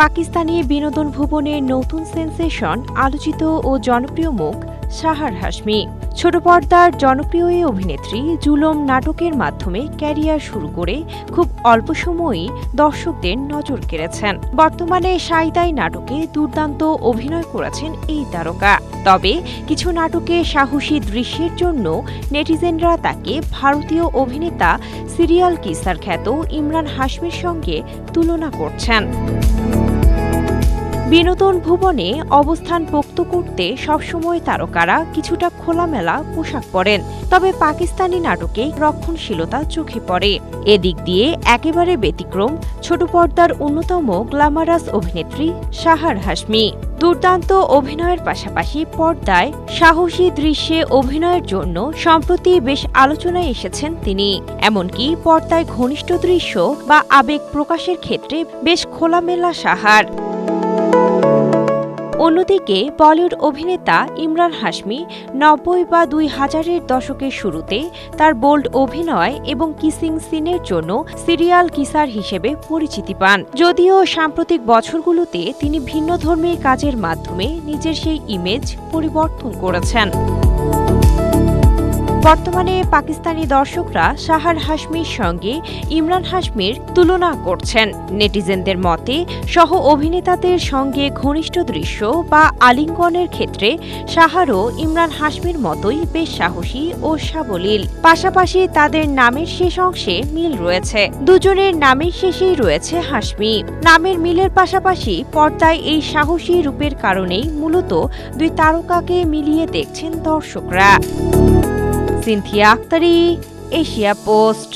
পাকিস্তানি বিনোদন ভুবনের নতুন সেন্সেশন আলোচিত ও জনপ্রিয় মুখ সাহার হাশমি। ছোট পর্দার জনপ্রিয় এই অভিনেত্রী জুলম নাটকের মাধ্যমে ক্যারিয়ার শুরু করে খুব অল্প সময়েই দর্শকদের নজর কেড়েছেন। বর্তমানে সাইদাই নাটকে দুর্দান্ত অভিনয় করেছেন এই তারকা। তবে কিছু নাটকে সাহসী দৃশ্যের জন্য নেটিজেনরা তাকে ভারতীয় অভিনেতা সিরিয়াল কিসার খ্যাত ইমরান হাশমির সঙ্গে তুলনা করছেন। বিনোদন ভুবনে অবস্থান পোক্ত করতে সবসময় তারকারা কিছুটা খোলামেলা পোশাক পরেন, তবে পাকিস্তানি নাটকে রক্ষণশীলতা চোখে পড়ে। এদিক দিয়ে একেবারে ব্যতিক্রম ছোট পর্দার অন্যতম গ্ল্যামারাস অভিনেত্রী সাহার হাশমি। দুর্দান্ত অভিনয়ের পাশাপাশি পর্দায় সাহসী দৃশ্যে অভিনয়ের জন্য সম্প্রতি বেশ আলোচনায় এসেছেন তিনি। এমনকি পর্দায় ঘনিষ্ঠ দৃশ্য বা আবেগ প্রকাশের ক্ষেত্রে বেশ খোলামেলা সাহার। অন্যদিকে বলিউড অভিনেতা ইমরান হাশমি ৯০ বা ২০০০-এর দশকের শুরুতে তার বোল্ড অভিনয় এবং কিসিং সিনের জন্য সিরিয়াল কিসার হিসেবে পরিচিতি পান। যদিও সাম্প্রতিক বছরগুলোতে তিনি ভিন্নধর্মী কাজের মাধ্যমে নিজের সেই ইমেজ পরিবর্তন করেছেন। বর্তমানে পাকিস্তানি দর্শকরা সাহার হাশমির সঙ্গে ইমরান হাশমির তুলনা করছেন। নেটিজেনদের মতে সহ অভিনেতাদের সঙ্গে ঘনিষ্ঠ দৃশ্য বা আলিঙ্গনের ক্ষেত্রে সাহারও ইমরান হাশমির মতোই বেশ সাহসী ও সাবলীল। পাশাপাশি তাদের নামের শেষ অংশে মিল রয়েছে। দুজনের নামের শেষেই রয়েছে হাশমি। নামের মিলের পাশাপাশি পর্দায় এই সাহসী রূপের কারণেই মূলত দুই তারকাকে মিলিয়ে দেখছেন দর্শকরা। Sinthia Akhtari, Asia post.